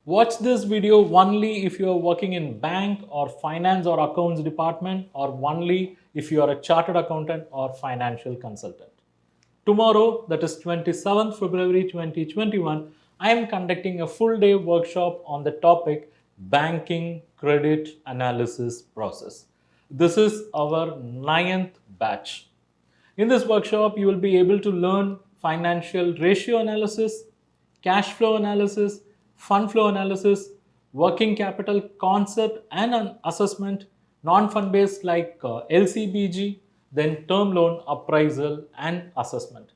Watch this video only if you are working in bank or finance or accounts department, or only if you are a chartered accountant or financial consultant. Tomorrow, that is 27th February 2021, I am conducting a full day workshop on the topic Banking Credit Analysis Process. This is our 9th batch. In this workshop, you will be able to learn financial ratio analysis, cash flow analysis, fund flow analysis, working capital concept and an assessment, non-fund based like LCBG, then term loan appraisal and assessment.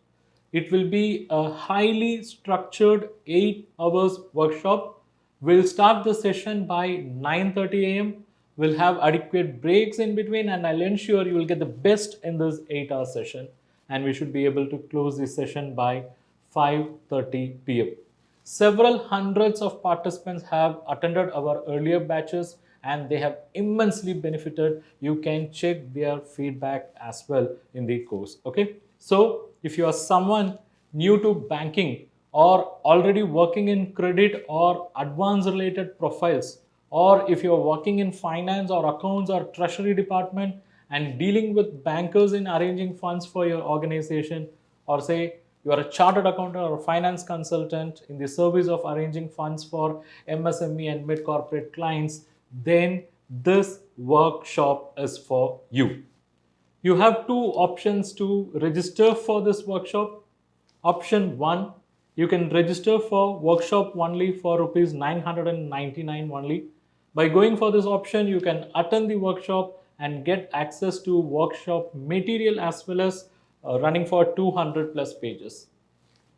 It will be a highly structured 8 hours workshop. We'll start the session by 9:30 a.m. We'll have adequate breaks in between, and I'll ensure you will get the best in this 8-hour session. And we should be able to close this session by 5:30 p.m. Several hundreds of participants have attended our earlier batches and they have immensely benefited. You can check their feedback as well in the course. Okay. So if you are someone new to banking or already working in credit or advance related profiles, or if you are working in finance or accounts or treasury department and dealing with bankers in arranging funds for your organization, or say you are a chartered accountant or a finance consultant in the service of arranging funds for MSME and mid-corporate clients, then this workshop is for you. You have two options to register for this workshop. Option 1, you can register for workshop only for rupees 999 only. By going for this option, you can attend the workshop and get access to workshop material as well as running for 200 plus pages.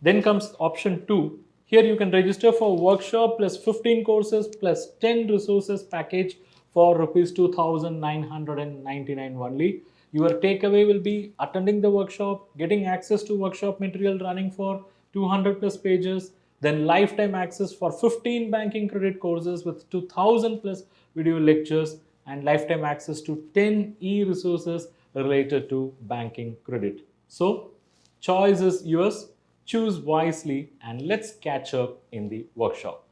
Then comes option 2. Here you can register for workshop plus 15 courses plus 10 resources package for rupees 2,999 only. Your takeaway will be attending the workshop, getting access to workshop material running for 200 plus pages, then lifetime access for 15 banking credit courses with 2,000 plus video lectures, and lifetime access to 10 e-resources related to banking credit. So, choice is yours. Choose wisely and let's catch up in the workshop.